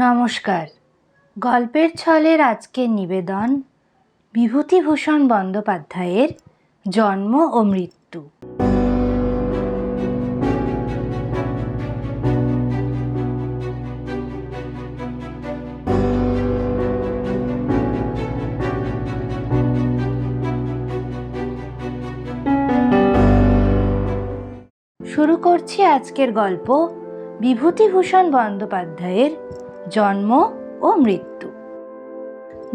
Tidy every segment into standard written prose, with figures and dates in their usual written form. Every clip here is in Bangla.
নমস্কার। গল্পের ছলের আজকের নিবেদন বিভূতিভূষণ বন্দ্যোপাধ্যায়ের জন্ম ও মৃত্যু। শুরু করছি আজকের গল্প বিভূতিভূষণ বন্দ্যোপাধ্যায়ের জন্ম ও মৃত্যু।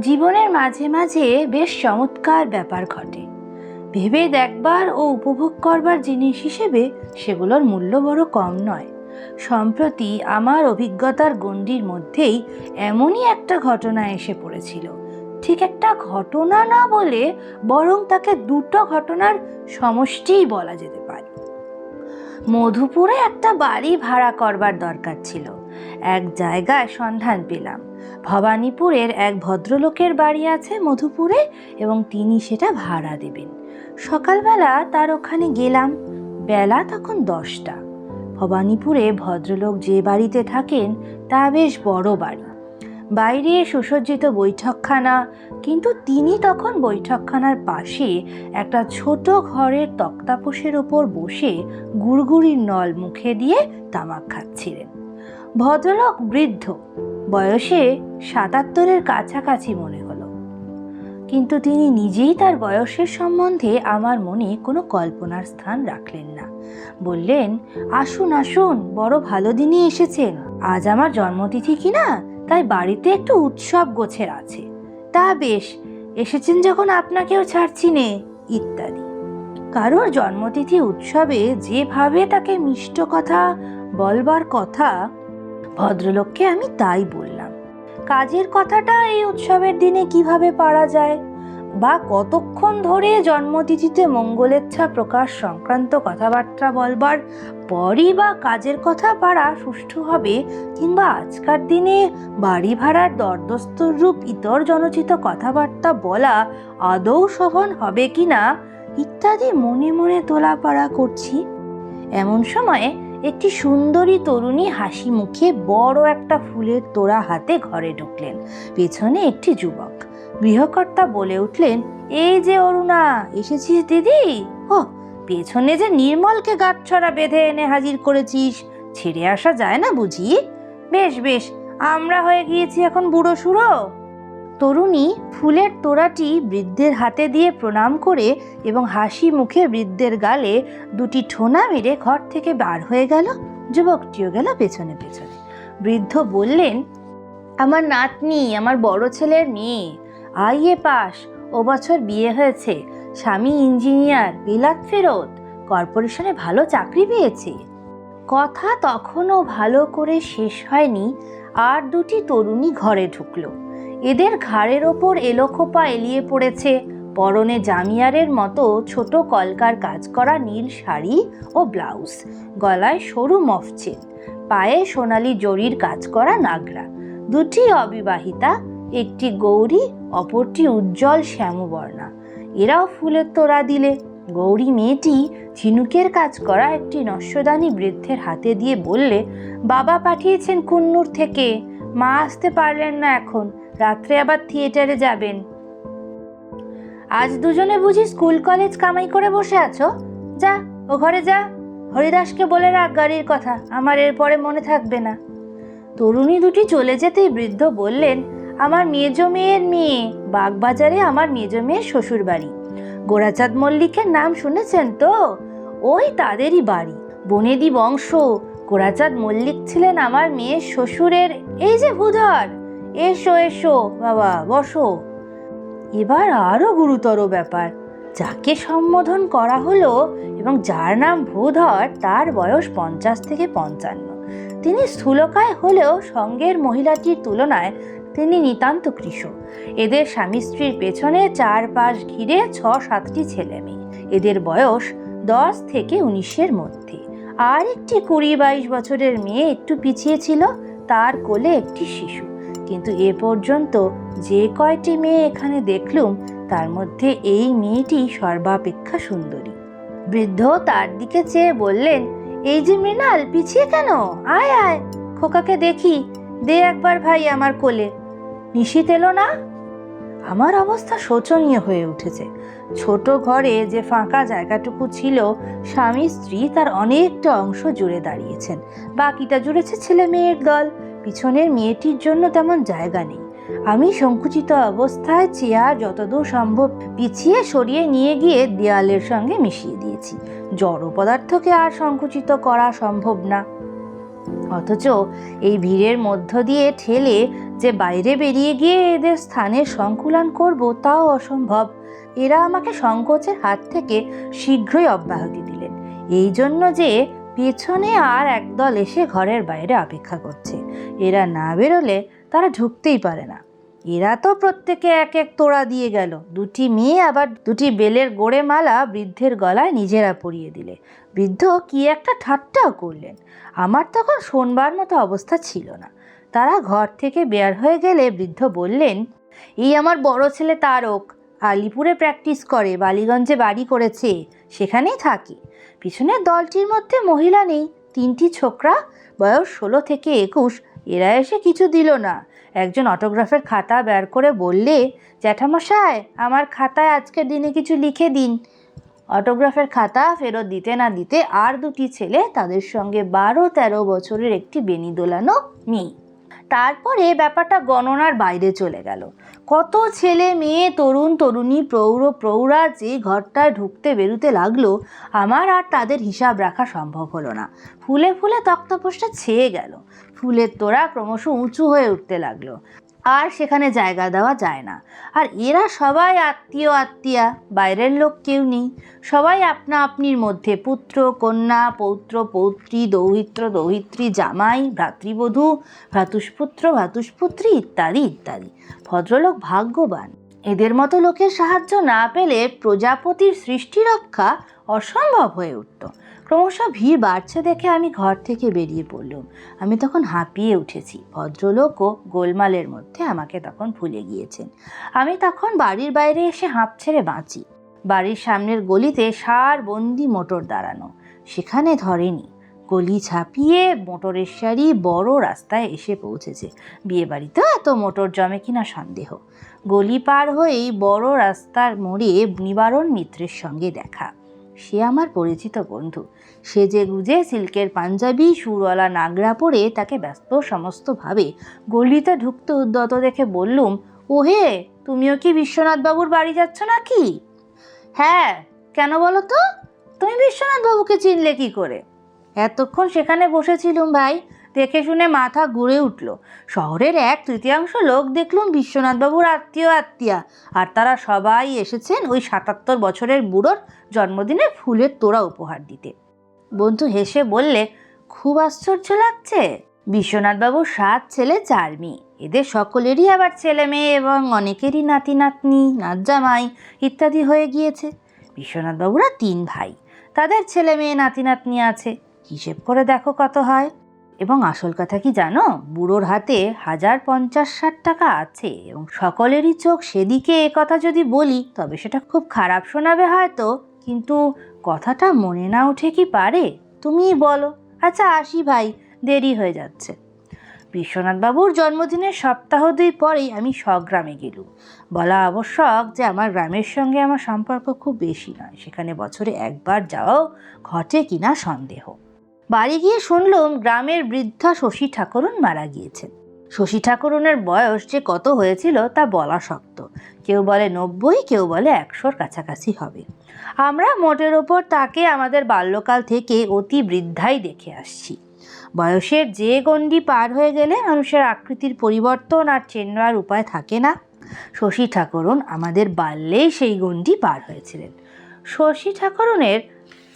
জীবনের মাঝে মাঝে বেশ চমৎকার ব্যাপার ঘটে। ভেবে দেখবার ও উপভোগ করবার জিনিস হিসেবে সেগুলোর মূল্য বড় কম নয়। সম্প্রতি আমার অভিজ্ঞতার গণ্ডির মধ্যেই এমনই একটা ঘটনা এসে পড়েছিল। ঠিক একটা ঘটনা না বলে বরং তাকে দুটো ঘটনার সমষ্টিই বলা যেতে পারে। মধুপুরে একটা বাড়ি ভাড়া করবার দরকার ছিল। এক জায়গায় সন্ধান পেলাম। ভবানীপুরের এক ভদ্রলোকের বাড়ি আছে মধুপুরে এবং তিনি সেটা ভাড়া দেবেন। সকালবেলা তার ওখানে গেলাম। বেলা তখন 10টা। ভবানীপুরে ভদ্রলোক যে বাড়িতে থাকেন তা বেশ বড় বাড়ি। বাইরে সুসজ্জিত বৈঠকখানা, কিন্তু তিনি তখন বৈঠকখানার পাশে একটা ছোট ঘরের তক্তাপোষের ওপর বসে গুড়গুড়ির নল মুখে দিয়ে তামাক খাচ্ছিলেন। ভদ্রলোক বৃদ্ধ, বয়সে 77-এর কাছাকাছি মনে হলো, কিন্তু তিনি নিজেই তার বয়সের সম্বন্ধে আমার মনে কোনো কল্পনার স্থান রাখলেন না। বললেন, আসুন আসুন, বড় ভালো দিনে এসেছেন। আজ আমার জন্মতিথি কিনা, তাই বাড়িতে একটু উৎসব গোছের আছে। তা বেশ, এসেছেন যখন আপনাকেও ছাড়ছি নে, ইত্যাদি। কারোর জন্মতিথি উৎসবে যেভাবে তাকে মিষ্ট কথা বলবার কথা, ভদ্রলোককে আমি তাই বললাম। কাজের কথাটা এই উৎসবের দিনে কিভাবে পারা যায়, বা কতক্ষণ ধরে জন্মতিথিতে মঙ্গলেচ্ছা প্রকাশ সংক্রান্ত কথাবার্তা বলবার পরই বা কাজের কথা পারা সুষ্ঠু হবে, কিংবা আজকার দিনে বাড়ি ভাড়ার দরদস্তর রূপ ইতর জনচিত কথাবার্তা বলা আদৌ শোভন হবে কিনা, ইত্যাদি মনে মনে তোলাপাড়া করছি। এমন সময়ে একটি সুন্দরী তরুণী হাসি মুখে বড় একটা ফুলের তোড়া হাতে ঘরে ঢুকলেন। পেছনে একটি যুবক। গৃহকর্তা বলে উঠলেন, এই যে অরুণা, এসেছিস দিদি? ও, পেছনে যে নির্মলকে গাঁটছড়া বেঁধে এনে হাজির করেছিস, ছেড়ে আসা যায় না বুঝি? বেশ বেশ, আমরা হয়ে গিয়েছি এখন বুড়ো সুড়ো। তরুণী ফুলের তোড়াটি বৃদ্ধের হাতে দিয়ে প্রণাম করে এবং হাসি মুখে বৃদ্ধের গালে দুটি ঠোনা মেরে ঘর থেকে বার হয়ে গেল। যুবকটিও গেল পেছনে পেছনে। বৃদ্ধ বললেন, আমার নাতনি, আমার বড় ছেলের মেয়ে, আইএ পাস, ও বছর বিয়ে হয়েছে, স্বামী ইঞ্জিনিয়ার, বিলাত ফেরত, কর্পোরেশনে ভালো চাকরি পেয়েছে। কথা তখনও ভালো করে শেষ হয়নি, আর দুটি তরুণী ঘরে ঢুকলো। এদের ঘাড়ের ওপর এলোখোপা এলিয়ে পড়েছে, পরনে জামিয়ারের মতো ছোট কলকার কাজ করা নীল শাড়ি ও ব্লাউজ, গলায় সরু মফচেল, পায়ে সোনালি জরির কাজ করা নাগরা। দুটি অবিবাহিতা, একটি গৌরী, অপরটি উজ্জ্বল শ্যামবর্ণা। এরাও ফুলের তোড়া দিলে। গৌরী মেয়েটি ঝিনুকের কাজ করা একটি নস্যদানি বৃদ্ধের হাতে দিয়ে বললে, বাবা পাঠিয়েছেন কুন্নুর থেকে, মা আসতে পারলেন না এখন, রাত্রে আবার থিয়েটারে যাবেন। আজ দুজনে বুঝি স্কুল কলেজ কামাই করে বসে আছো? যা, ও ঘরে যা, হরিদাসকে বলে রাখ গাড়ির কথা, আমার এরপরে মনে থাকবে না। তরুণী দুটি চলে যেতেই বৃদ্ধ বললেন, আমার মেজো মেয়ের মেয়ে, বাগবাজারে আমার মেজো মেয়ের শ্বশুর বাড়ি। গোরাচাঁদ মল্লিকের নাম শুনেছেন তো? ওই তাদেরই বাড়ি, বনেদি বংশ। গোরাচাঁদ মল্লিক ছিলেন আমার মেয়ের শ্বশুরের। এই যে ভূধর, এসো এসো বাবা, বসো। এবার আরো গুরুতর ব্যাপার, যাকে সম্বোধন করা হলো এবং যার নাম ভূধর, তার বয়স 50 থেকে 55। তিনি স্থূলকায় হলেও সঙ্গের মহিলাটির তুলনায় তিনি নিতান্ত কৃশ। এদের স্বামী স্ত্রীর পেছনে 4 ঘিরে 6-7টি ছেলে মেয়ে। এদের বয়স 10 থেকে 19-এর মধ্যে। আর একটি 20-22 বছরের মেয়ে একটু পিছিয়ে ছিল, তার কোলে একটি শিশু। কিন্তু এ পর্যন্ত যে কয়টি মেয়ে এখানে দেখলুম, তার মধ্যে এই মেয়েটি সর্বাপেক্ষা সুন্দরী। বৃদ্ধ তার দিকে চেয়ে বললেন, এই যে মৃণাল, পিছিয়ে কেন? আয় আয়, খোকাকে দেখি, দে একবার ভাই আমার কোলে। নিশীথ এলো না? আমার অবস্থা শোচনীয় হয়ে উঠেছে। ছোট ঘরে যে ফাঁকা জায়গাটুকু ছিল, স্বামী স্ত্রী তার অনেকটা অংশ জুড়ে দাঁড়িয়েছেন, বাকিটা জুড়েছে ছেলে মেয়ের দল। পিছনের মেয়েটির জন্য তেমন জায়গা নেই। আমি সংকুচিত অবস্থায় চেয়ার যতদূর সম্ভব পিছিয়ে সরিয়ে নিয়ে গিয়ে দেয়ালের সঙ্গে মিশিয়ে দিয়েছি। জড় পদার্থকে আর সংকুচিত করা সম্ভব না। অথচ এই ভিড়ের মধ্য দিয়ে ঠেলে যে বাইরে বেরিয়ে গিয়ে এদের স্থানের সংকুলন করব, তাও অসম্ভব। এরা আমাকে সংকোচের হাত থেকে শীঘ্রই অব্যাহতি দিলেন, এই জন্য যে পেছনে আর একদল এসে ঘরের বাইরে অপেক্ষা করছে। এরা না বেরোলে তারা ঢুকতেই পারে না। এরা তো প্রত্যেকে এক এক তোড়া দিয়ে গেল। দুটি মেয়ে আবার দুটি বেলের গোড়ে মালা বৃদ্ধের গলায় নিজেরা পরিয়ে দিলে। বৃদ্ধ কি একটা ঠাট্টাও করলেন। আমার তখন শোনবার মতো অবস্থা ছিল না। তারা ঘর থেকে বের হয়ে গেলে বৃদ্ধ বললেন, এই আমার বড় ছেলে তারক, আলিপুরে প্র্যাকটিস করে, বালিগঞ্জে বাড়ি করেছে, সেখানেই থাকে। পিছনের দলটির মধ্যে মহিলা নেই, 3টি ছোকরা, বয়স 16 থেকে 21। এরা এসে কিছু দিল না। একজন অটোগ্রাফের খাতা বের করে বললে, জ্যাঠামশাই আমার খাতায় আজকের দিনে কিছু লিখে দিন। অটোগ্রাফের খাতা ফেরত দিতে না দিতে আর দুটি ছেলে, তাদের সঙ্গে 12-13 বছরের একটি বেনি দোলানো মেয়ে। তারপরে ব্যাপারটা গণনার বাইরে চলে গেল। কত ছেলে মেয়ে, তরুণ তরুণী, প্রৌঢ় প্রৌঢ়া যে ঘরটায় ঢুকতে বেরুতে লাগলো, আমার আর তাদের হিসাব রাখা সম্ভব হলো না। ফুলে ফুলে তক্তপোষটা ছেয়ে গেল। ফুলের তোড়া ক্রমশ উঁচু হয়ে উঠতে লাগলো, আর সেখানে জায়গা দেওয়া যায় না। আর এরা সবাই আত্মীয়া, বাইরের লোক কেউ নেই। সবাই আপনা আপনির মধ্যে, পুত্র কন্যা, পৌত্র পৌত্রী, দৌহিত্র দৌহিত্রী, জামাই ভ্রাতৃবধূ, ভ্রাতুষ্পুত্র ভ্রাতুষ্পুত্রী ইত্যাদি ইত্যাদি। ভদ্রলোক ভাগ্যবান। এদের মতো লোকের সাহায্য না পেলে প্রজাপতির সৃষ্টি রক্ষা অসম্ভব হয়ে উঠত। ক্রমশ ভিড় বাড়ছে দেখে আমি ঘর থেকে বেরিয়ে পড়লাম। আমি তখন হাঁপিয়ে উঠেছি। ভদ্রলোকও গোলমালের মধ্যে আমাকে তখন ভুলে গিয়েছেন। আমি তখন বাড়ির বাইরে এসে হাঁপ ছেড়ে বাঁচি। বাড়ির সামনের গলিতে সার বন্দি মোটর দাঁড়ানো, সেখানে ধরেনি। গলি ছাপিয়ে মোটরের সারি বড় রাস্তায় এসে পৌঁছেছে। বিয়ে বাড়িতেও এত মোটর জমে কিনা সন্দেহ। গলি পার হয়েই বড় রাস্তার মোড়ে নিবারণ মিত্রের সঙ্গে দেখা। সে আমার পরিচিত বন্ধু। সেজে গুজে সিল্কের পাঞ্জাবি, সুরওয়ালা নাগরা পরে তাকে ব্যস্ত সমস্তভাবে গলিতে ঢুকতে উদ্যত দেখে বললুম, ওহে, তুমিও কি বিশ্বনাথবাবুর বাড়ি যাচ্ছ নাকি? হ্যাঁ, কেন বলো তো? তুমি বিশ্বনাথবাবুকে চিনলে কি করে? এতক্ষণ সেখানে বসেছিলুম ভাই, দেখে শুনে মাথা ঘুরে উঠল। শহরের 1/3 লোক দেখলুম বিশ্বনাথবাবুর আত্মীয়া, আর তারা সবাই এসেছেন ওই 77 বছরের বুড়োর জন্মদিনে ফুলের তোড়া উপহার দিতে। বন্ধু হেসে বললে, খুব আশ্চর্য লাগছে। বিশ্বনাথবাবুর 7 ছেলে 4 মেয়ে। এদের সকলেরই আবার ছেলে মেয়ে এবং অনেকেরই নাতি নাতনি, নাতজামাই ইত্যাদি হয়ে গিয়েছে। বিশ্বনাথবাবুরা 3 ভাই, তাদের ছেলে মেয়ে নাতি নাতনি আছে। হিসেব করে দেখো কত হয়। এবং আসল কথা কি জানো, বুড়োর হাতে 1050-60 টাকা আছে এবং সকলেরই চোখ সেদিকে। কথা যদি বলি তবে সেটা খুব খারাপ শোনাবে হয়তো, কিন্তু কথাটা মনে না উঠে কি পারে? তুমিই বলো। আচ্ছা আসি ভাই, দেরি হয়ে যাচ্ছে। বিশ্বনাথবাবুর জন্মদিনের সপ্তাহ 2 পরেই আমি স্বগ্রামে গেলুম। বলা আবশ্যক যে আমার গ্রামের সঙ্গে আমার সম্পর্ক খুব বেশি নয়। সেখানে বছরে একবার যাওয়াও ঘটে কিনা সন্দেহ। বাড়ি গিয়ে শুনলুম গ্রামের বৃদ্ধা শশী ঠাকুরুন মারা গিয়েছেন। শশী ঠাকুরুনের বয়স যে কত হয়েছিল তা বলা শক্ত। কেউ বলে 90, কেউ বলে 100-র কাছাকাছি হবে। আমরা মোটের ওপর তাকে আমাদের বাল্যকাল থেকে অতি বৃদ্ধাই দেখে আসছি। বয়সের যে গণ্ডি পার হয়ে গেলে মানুষের আকৃতির পরিবর্তন আর চেনার উপায় থাকে না। শশী ঠাকুরুন আমাদের বাল্যেই সেই গণ্ডি পার হয়েছিলেন। শশী ঠাকুরুনের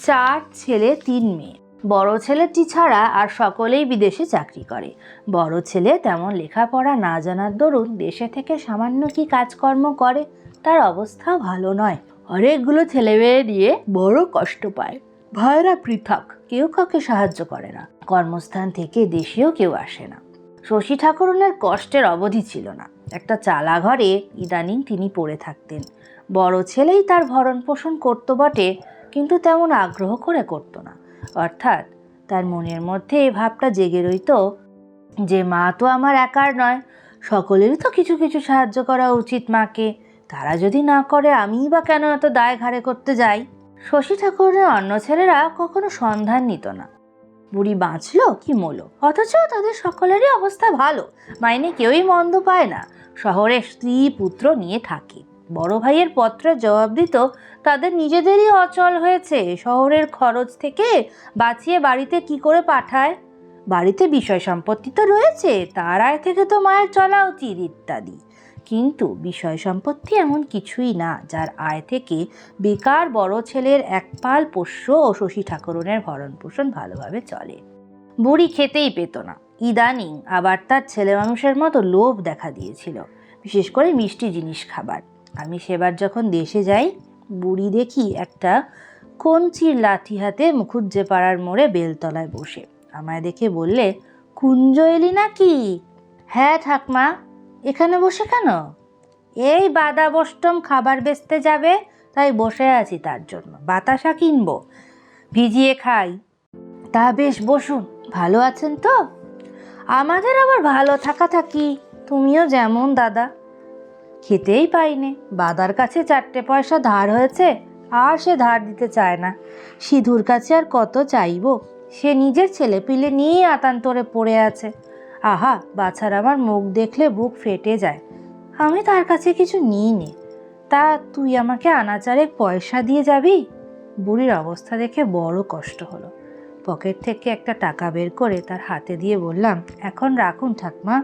4 ছেলে 3 মেয়ে। বড় ছেলেটি ছাড়া আর সকলেই বিদেশে চাকরি করে। বড় ছেলে তেমন লেখাপড়া না জানার দরুন দেশে থেকে সামান্য কি কাজকর্ম করে, তার অবস্থা ভালো নয়। অনেকগুলো ছেলেমেয়ে নিয়ে বড় কষ্ট পায়। ভাইরা পৃথক, কেউ কাউকে সাহায্য করে না। কর্মস্থান থেকে দেশেও কেউ আসে না। শশী ঠাকুরুনের কষ্টের অবধি ছিল না। একটা চালা ঘরে ইদানিং তিনি পড়ে থাকতেন। বড় ছেলেই তার ভরণ পোষণ করতো বটে, কিন্তু তেমন আগ্রহ করে করতো না। অর্থাৎ তার মনের মধ্যে এই ভাবটা জেগে রইত, যে মা তো আমার একার নয়, সকলেরই তো কিছু কিছু সাহায্য করা উচিত মাকে। তারা যদি না করে আমিই বা কেন এত দায় ঘাড়ে করতে যাই? শশী ঠাকুরের অন্য ছেলেরা কখনো সন্ধান নিত না। বুড়ি বাঁচলো কি মলো, অথচ তাদের সকলেরই অবস্থা ভালো, মাইনে কেউই মন্দ পায় না। শহরে স্ত্রী পুত্র নিয়ে থাকে। বড় ভাইয়ের পত্রের জবাব দিত তাদের নিজেদেরই অচল হয়েছে, শহরের খরচ থেকে বাঁচিয়ে বাড়িতে কি করে পাঠায়। বাড়িতে বিষয় সম্পত্তি তো রয়েছে, তার আয় থেকে তো মায়ের চলা উচিত ইত্যাদি। কিন্তু বিষয় সম্পত্তি এমন কিছুই না যার আয় থেকে বেকার বড় ছেলের একপাল পোষ্য ও শশী ঠাকুরনের ভরণ পোষণ ভালোভাবে চলে। বুড়ি খেতেই পেত না। ইদানিং আবার তার ছেলে মানুষের মতো লোভ দেখা দিয়েছিল, বিশেষ করে মিষ্টি জিনিস খাবার। আমি সেবার যখন দেশে যাই, বুড়ি দেখি একটা কঞ্চির লাঠি হাতে মুখুজ্জে পাড়ার মোড়ে বেলতলায় বসে। আমায় দেখে বললে, কুঞ্জ এলি নাকি? হ্যাঁ ঠাকমা। এখানে বসে কেন? এই বাদা বষ্টম খাবার বেচতে যাবে, তাই বসে আছি তার জন্য। বাতাসা কিনবো, ভিজিয়ে খাই। তা বেশ, বসুন। ভালো আছেন তো? আমাদের আবার ভালো থাকা থাকি, তুমিও যেমন দাদা। খেতেই পাইনে, বাদার কাছে 4 পয়সা ধার হয়েছে, আর সে ধার দিতে চায় না। সিধুর কাছে আর কত চাইব, সে নিজের ছেলে পিলে নিয়েই আতান্তরে পড়ে আছে। আহা, বাছার আমার মুখ দেখলে বুক ফেটে যায়। আমি তার কাছে কিছু নিইনি। তা তুই আমাকে আনাচারে পয়সা দিয়ে যাবি? বুড়ির অবস্থা দেখে বড় কষ্ট হলো। পকেট থেকে একটা টাকা বের করে তার হাতে দিয়ে বললাম, এখন রাখুন ঠাকমা,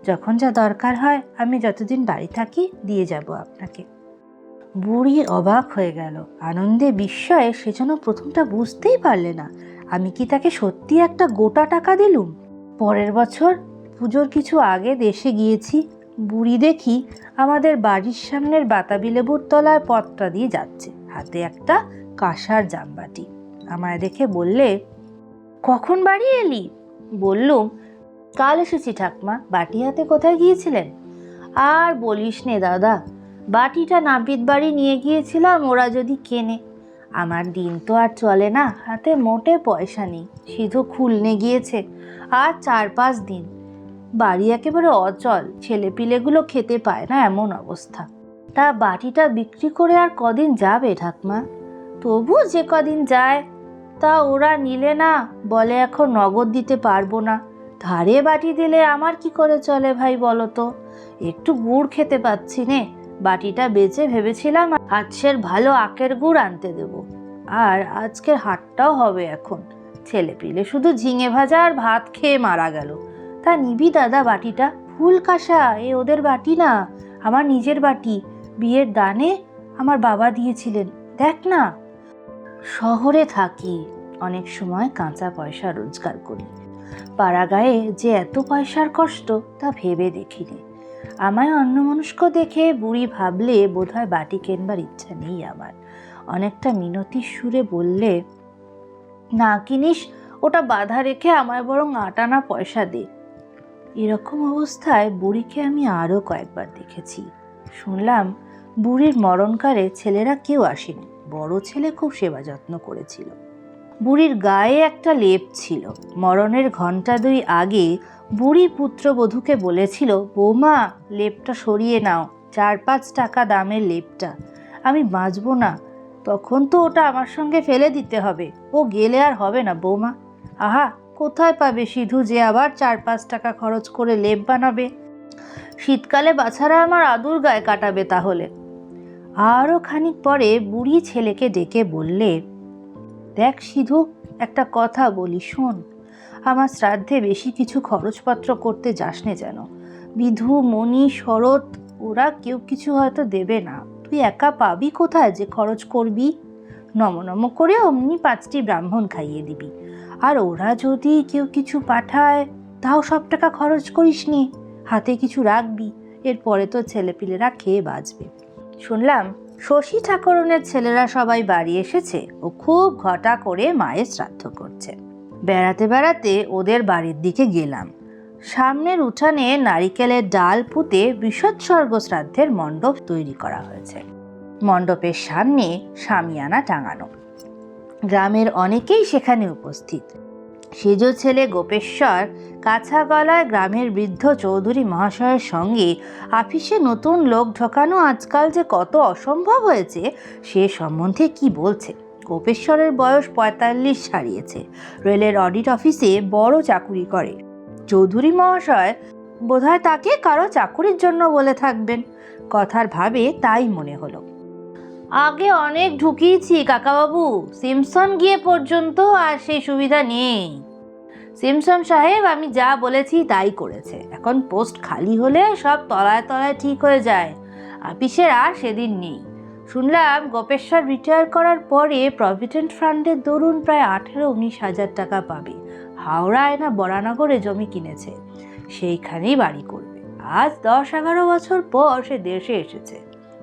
যখন যা দরকার হয় আমি যতদিন বাড়ি থাকি দিয়ে যাব আপনাকে। বুড়ি অবাক হয়ে গেল। আনন্দে বিস্ময়ে সে যেন প্রথমটা বুঝতেই পারলে না আমি কি তাকে সত্যি একটা গোটা টাকা দিলুম। পরের বছর পুজোর কিছু আগে দেশে গিয়েছি। বুড়ি দেখি আমাদের বাড়ির সামনের বাতাবি লেবুর তলার পথটা দিয়ে যাচ্ছে, হাতে একটা কাঁসার জামবাটি। আমায় দেখে বললে, কখন বাড়ি এলি? বললুম, কাল এসেছি ঠাকমা। বাটি হাতে কোথায় গিয়েছিলেন? আর বলিস নে দাদা, বাটিটা নাপিত বাড়ি নিয়ে গিয়েছিলাম, ওরা যদি কেনে। আমার দিন তো আর চলে না, হাতে মোটে পয়সা নেই। সিধু খুলনে গিয়েছে, আর 4-5 দিন। বাড়ি একেবারে অচল, ছেলেপিলেগুলো খেতে পায় না, এমন অবস্থা। তা বাটিটা বিক্রি করে আর কদিন যাবে ঠাকমা? তবু যে কদিন যায়। তা ওরা নিলে না, বলে এখন নগদ দিতে পারবো না। ধারে বাটি দিলে আমার কি করে চলে ভাই বলো তো? একটু গুড় খেতে পাচ্ছি নে। বাটিটা বেচে ভেবেছিলাম আজকের ভালো আখের গুড় আনতে দেব। আর আজকের হাটটাও হবে এখন। ছেলেপিলে শুধু ঝিঙে ভাজা আর ভাত খেয়ে মারা গেল। তা নিবি দাদা বাটিটা? ফুল কাঁসা, এ ওদের বাটি না, আমার নিজের বাটি। বিয়ের দানে আমার বাবা দিয়েছিলেন, দেখ না। শহরে থাকি, অনেক সময় কাঁচা পয়সা রোজগার করি। পাড়াগাঁয়ে যে এত পয়সার কষ্ট তা ভেবে দেখিনি। আমায় অন্যমনস্ক দেখে বুড়ি ভাবলে বোধহয় বাটি কেনবার ইচ্ছা নেই আমার। অনেকটা মিনতির সুরে বললে, না কিনিস, ওটা বাধা রেখে আমায় বরং 8 আনা পয়সা দে। এরকম অবস্থায় বুড়িকে আমি আরও কয়েকবার দেখেছি। শুনলাম বুড়ির মরণকালে ছেলেরা কেউ আসেনি, বড় ছেলে খুব সেবা যত্ন করেছিল। বুড়ির গায়ে একটা লেপ ছিল। মরণের ঘণ্টা 2 আগে বুড়ি পুত্রবধূকে বলেছিল, বৌমা লেপটা সরিয়ে নাও, 4-5 টাকা দামের লেপটা, আমি বাঁচব না। তখন তো ওটা আমার সঙ্গে ফেলে দিতে হবে, ও গেলে আর হবে না বৌমা। আহা, কোথায় পাবে সিধু যে আবার 4-5 টাকা খরচ করে লেপ বানাবে? শীতকালে বাছারা আমার আদুর গায়ে কাটাবে তাহলে। আরও খানিক পরে বুড়ি ছেলেকে ডেকে বললে, দেখ সিধু, একটা কথা বলি শোন। আমার শ্রাদ্ধে বেশি কিছু খরচপত্র করতে যাসনে যেন। বিধু, মণি, শরৎ ওরা কেউ কিছু হয়তো দেবে না। তুই একা পাবি কোথায় যে খরচ করবি? নম করে অমনি 5টি ব্রাহ্মণ খাইয়ে দিবি। আর ওরা যদি কেউ কিছু পাঠায়, তাও সব টাকা খরচ করিস নি, হাতে কিছু রাখবি। এরপরে তো ছেলেপিলেরা খেয়ে বাঁচবে। শুনলাম শশী ঠাকুরনের ছেলেরা সবাই বাড়ি এসেছে ও খুব ঘটা করে মায়ের শ্রাদ্ধ করছে। বেড়াতে বেড়াতে ওদের বাড়ির দিকে গেলাম। সামনের উঠানে নারিকেলের ডাল পুঁতে বৃষৎসর্গ শ্রাদ্ধের মণ্ডপ তৈরি করা হয়েছে। মণ্ডপের সামনে শামিয়ানা টাঙানো। গ্রামের অনেকেই সেখানে উপস্থিত। সেজ ছেলে গোপেশ্বর কাছা গলায় গ্রামের বৃদ্ধ চৌধুরী মহাশয়ের সঙ্গে আফিসে নতুন লোক ঢোকানো আজকাল যে কত অসম্ভব হয়েছে সে সম্বন্ধে কি বলছে। গোপেশ্বরের বয়স ৪৫ ছাড়িয়েছে, রেলের অডিট অফিসে বড় চাকুরি করে। চৌধুরী মহাশয় বোধহয় তাকে কারো চাকুরির জন্য বলে থাকবেন। কথার ভাবে তাই মনে হলো। আগে অনেক ঢুকিয়েছি কাকাবাবু, সিমসন গিয়ে পর্যন্ত আর সেই সুবিধা নেই। সিমসন সাহেব আমি যা বলেছি তাই করেছে। এখন পোস্ট খালি হলে সব তলায় তলায় ঠিক হয়ে যায়। আপিসের আর সেদিন নেই। শুনলাম গোপেশ্বর রিটায়ার করার পরে প্রভিডেন্ট ফান্ডের দরুন প্রায় ১৮-১৯ হাজার টাকা পাবে। হাওড়ায় না বরানগরে জমি কিনেছে, সেইখানেই বাড়ি করবে। আজ ১০-১১ বছর পর সে দেশে এসেছে।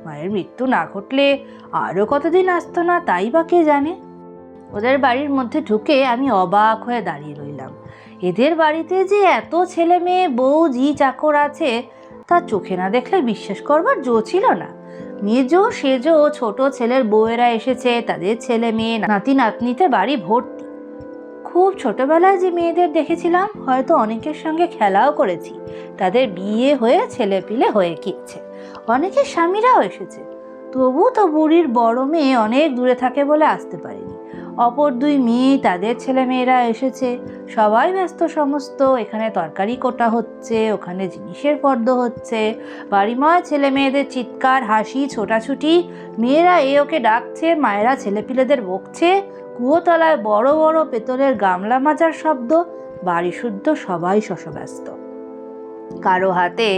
মায়ের মৃত্যু না ঘটলে আরও কতদিন আসতো না তাই বা কে জানে। ওদের বাড়ির মধ্যে ঢুকে আমি অবাক হয়ে দাঁড়িয়ে রইলাম। এদের বাড়িতে যে এত ছেলে মেয়ে, বউ, ঝি চাকর আছে তা চোখে না দেখলে বিশ্বাস করবার জো ছিল না। মেজো সেজো ছোট ছেলের বউয়েরা এসেছে, তাদের ছেলে মেয়ে নাতি নাতনিতে বাড়ি ভর্তি। খুব ছোটবেলায় যে মেয়েদের দেখেছিলাম হয়তো অনেকের সঙ্গে খেলাও করেছি। তাদের বিয়ে হয়ে ছেলে পিলে হয়ে গিয়েছে, অনেকের স্বামীরাও এসেছে। তবু তো বুড়ির বড় মেয়ে অনেক দূরে থাকে বলে আসতে পারেনি। অপর দুই মেয়ে, তাদের ছেলে মেয়েরা এসেছে। সবাই ব্যস্ত সমস্ত। এখানে তরকারি কোটা হচ্ছে, ওখানে জিনিসের পর্দ হচ্ছে। বাড়িময় ছেলে মেয়েদের চিৎকার, হাসি, ছোটাছুটি। মেয়েরা এ ওকে ডাকছে, মায়েরা ছেলেপিলেদের বকছে। কুয়োতলায় বড় বড় পেতলের গামলা মাজার শব্দ। বাড়ি শুদ্ধ সবাই শশব্যস্ত। কারো হাতে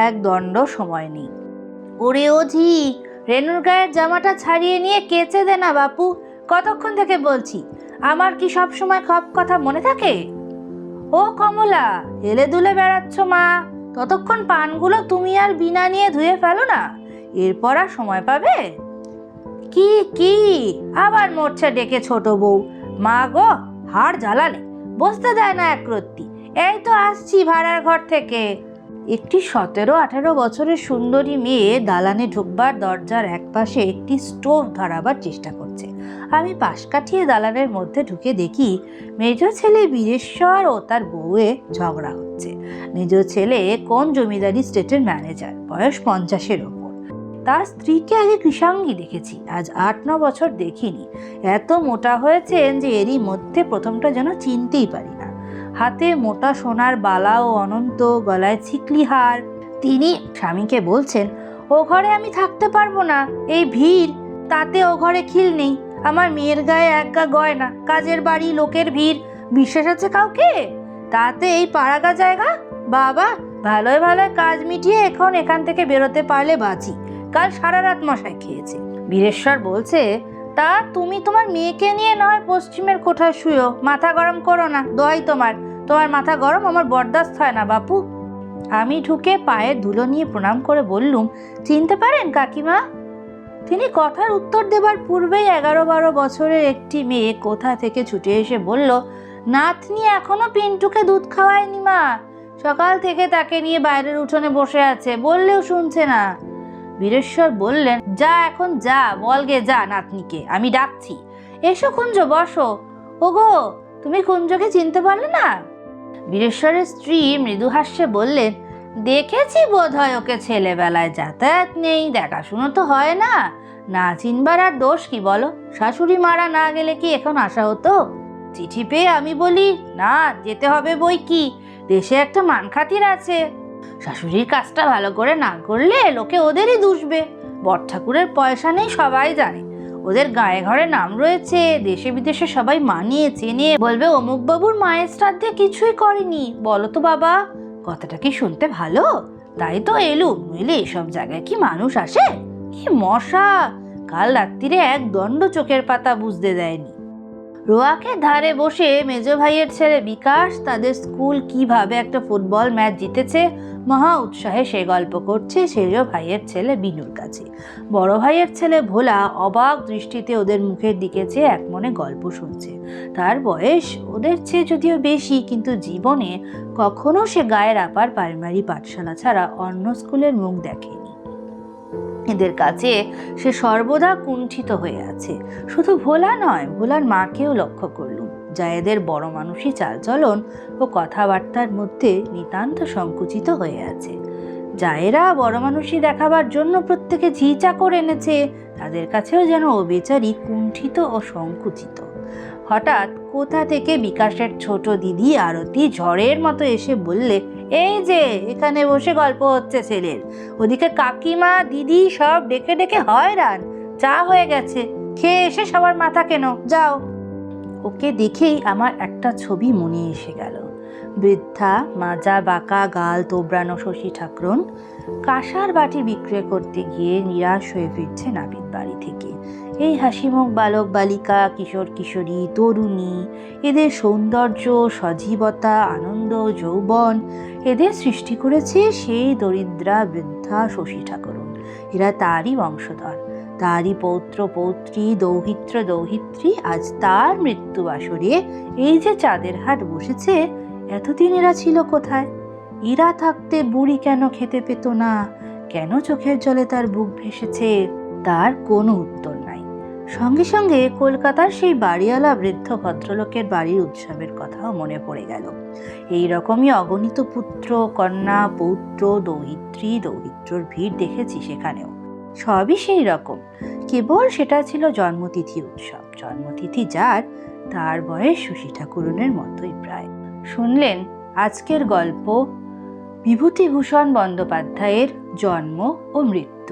এক দণ্ড সময় নেই। ওরে ও ঝি, রেনুর গায়ের জামাটা ছাড়িয়ে নিয়ে কেচে দে না বাপু, কতক্ষণ থেকে বলছি। আমার কি সব সময় সব কথা মনে থাকে? ও কমলা, হেলে দুলে বেড়াচ্ছ মা, ততক্ষণ পানগুলো তুমি আর বিনা নিয়ে ধুয়ে ফেলো না, এরপর আর সময় পাবে? কি কি আবার মোর্চা ডেকে ছোট বউ? মা গো, হাড় জ্বালালে, বসতে দেয় না একরত্তি। এই তো আসছি ভাড়ার ঘর থেকে। একটি ১৭-১৮ বছরের সুন্দরী মেয়ে দালানে ঢুকবার দরজার একপাশে একটি স্টোভ ধরাবার চেষ্টা করছে। আমি পাশ কাটিয়ে দালানের মধ্যে ঢুকে দেখি মেজ ছেলে বীরেশ্বর ও তার বউয়ে ঝগড়া হচ্ছে। মেজ ছেলে কোন জমিদারি স্টেটের ম্যানেজার, বয়স ৫০-এর ওপর। তার স্ত্রীকে আগে কৃষাঙ্গী দেখেছি, আজ ৮-৯ বছর দেখিনি। এত মোটা হয়েছেন যে এরই মধ্যে প্রথমটা যেন চিনতেই পারি না। হাতে মোটা সোনার বালা ও অনন্ত, গলায় ছিকলি হার। তিনি স্বামীকে বলছেন, ও ঘরে আমি থাকতে পারবো না, এই ভিড়, তাতে ও ঘরে খিল নেই। আমার মেয়ের গায়ে এক গা গয়না, কাজের বাড়ি, লোকের ভিড়, বিশ্বাস আছে কাউকে? তাতে এই পাড়াগা জায়গা। বাবা, ভালোই ভালোই কাজ মিটিয়ে এখন এখান থেকে বেরোতে পারলে বাঁচি। কাল সারা রাত মশায় খেয়েছে। বীরেশ্বর বলছে, তা তুমি তোমার মেয়েকে নিয়ে নয় পশ্চিমের কোঠায় শুয়েও, মাথা গরম করো না, দোয়াই তোমার মাথা গরম আমার বরদাস্ত হয় না বাপু। আমি ঢুকে পায়ের ধুলো নিয়ে প্রণাম করে বললুম, চিনতে পারেন কাকিমা? তিনি কথার উত্তর দেবার পূর্বেই ১১-১২ বছরের একটি মেয়ে কোথা থেকে ছুটে এসে বলল, নাতনি এখনো পিন্টুকে দুধ খাওয়ায়নি মা, সকাল থেকে তাকে নিয়ে বাইরের উঠোনে বসে আছে, বললেও শুনছে না। বীরেশ্বর বললেন, যা এখন যা, বলগে যা নাতনিকে, আমি ডাকছি। এসো কুঞ্জ, বসো। ওগো, তুমি কুঞ্জকে চিনতে পারলে না? বীরেশ্বরের স্ত্রী মৃদু হাস্যে বললেন, দেখেছি বোধ হয় ওকে ছেলেবেলায়, যাতায়াত নেই, দেখাশুনো তো হয় না। না চিনবার আর দোষ কি বলো? শাশুড়ি মারা না গেলে কি এখন আসা হতো? চিঠি পেয়ে আমি বলি, না যেতে হবে বই কি, দেশে একটা মান খাতির আছে। শাশুড়ির কাজটা ভালো করে না করলে লোকে ওদেরই দুষবে। বড় ঠাকুরের পয়সা নেই সবাই জানে, ওদের গায়ে ঘরে নাম রয়েছে, দেশে বিদেশে সবাই মানিয়ে চেনে, বলবে অমুক বাবুর মায়ের শ্রাদ্ধে কিছুই করেনি। বলো তো বাবা, কথাটা কি শুনতে ভালো? তাই তো এলুম, নইলে এসব জায়গায় কি মানুষ আসে? কি মশা! কাল রাত্রিরে এক দণ্ড চোখের পাতা বুঝতে দেয়নি। রোয়াকের ধারে বসে মেজ ভাইয়ের ছেলে বিকাশ তাদের স্কুল কিভাবে একটা ফুটবল ম্যাচ জিতেছে মহা উৎসাহে সে গল্প করছে সেজ ভাইয়ের ছেলে বিনুর কাছে। বড় ভাইয়ের ছেলে ভোলা অবাক দৃষ্টিতে ওদের মুখের দিকে চেয়ে এক মনে গল্প শুনছে। তার বয়স ওদের চেয়ে যদিও বেশি, কিন্তু জীবনে কখনো সে গায়ের আপার প্রাইমারি পাঠশালা ছাড়া অন্য স্কুলের মুখ দেখেনি। এদের কাছে সে সর্বদা কুণ্ঠিত হয়ে আছে। শুধু ভোলা নয়, ভোলার মাকেও লক্ষ্য করলুম। জায়েদের বড় মানুষই চালচলন ও কথাবার্তার মধ্যে নিতান্ত সংকুচিত হয়ে আছে। জায়েরা বড় মানুষই দেখাবার জন্য প্রত্যেকে ঝি চাকর এনেছে, তাদের কাছেও যেন ও বেচারি কুণ্ঠিত ও সংকুচিত। হঠাৎ কোথা থেকে বিকাশের ছোট দিদি আরতি ঝড়ের মতো এসে বললে, এই যে এখানে বসে গল্প হচ্ছে ছেলের, ওদিকে কাকিমা দিদি সব ডেকে ডেকে হয়রান, চা হয়ে গেছে, খেয়ে এসে সবার মাথা কেন, যাও। ওকে দেখেই আমার একটা ছবি মনে এসে গেল। বৃদ্ধা, মাজা বাঁকা গাল তোবড়ানো শশী ঠাকরুন কাঁসার বাটি বিক্রয় করতে গিয়ে নিরাশ হয়ে ফিরছে নাপিত বাড়ি থেকে। এই হাসিমুখ বালক বালিকা, কিশোর কিশোরী, তরুণী, এদের সৌন্দর্য, সজীবতা, আনন্দ, যৌবন, এদের সৃষ্টি করেছে সেই দরিদ্রা বৃদ্ধা শশী ঠাকরুন। এরা তারই বংশধর, তারই পৌত্র পৌত্রী, দৌহিত্র দৌহিত্রী। আজ তার মৃত্যু বাসরে এই যে চাঁদের হাট বসেছে, এতদিন এরা ছিল কোথায়? এরা থাকতে বুড়ি কেন খেতে পেত না? কেন চোখের জলে তার বুক ভেসেছে? তার কোনো উত্তর নাই। সঙ্গে সঙ্গে কলকাতার সেই বাড়িওয়ালা বৃদ্ধ ভদ্রলোকের বাড়ির উৎসবের কথাও মনে পড়ে গেল। এই রকমই অগণিত পুত্র, কন্যা, পৌত্র, দৌহিত্রী, দৌহিত্রর ভিড় দেখেছি সেখানেও। সবই সেই রকম, কেবল সেটা ছিল জন্মতিথি উৎসব। জন্মতিথি যার, তার বয়স শশী ঠাকুরনের মতোই প্রায়। শুনলেন আজকের গল্প বিভূতিভূষণ বন্দ্যোপাধ্যায়ের জন্ম ও মৃত্যু।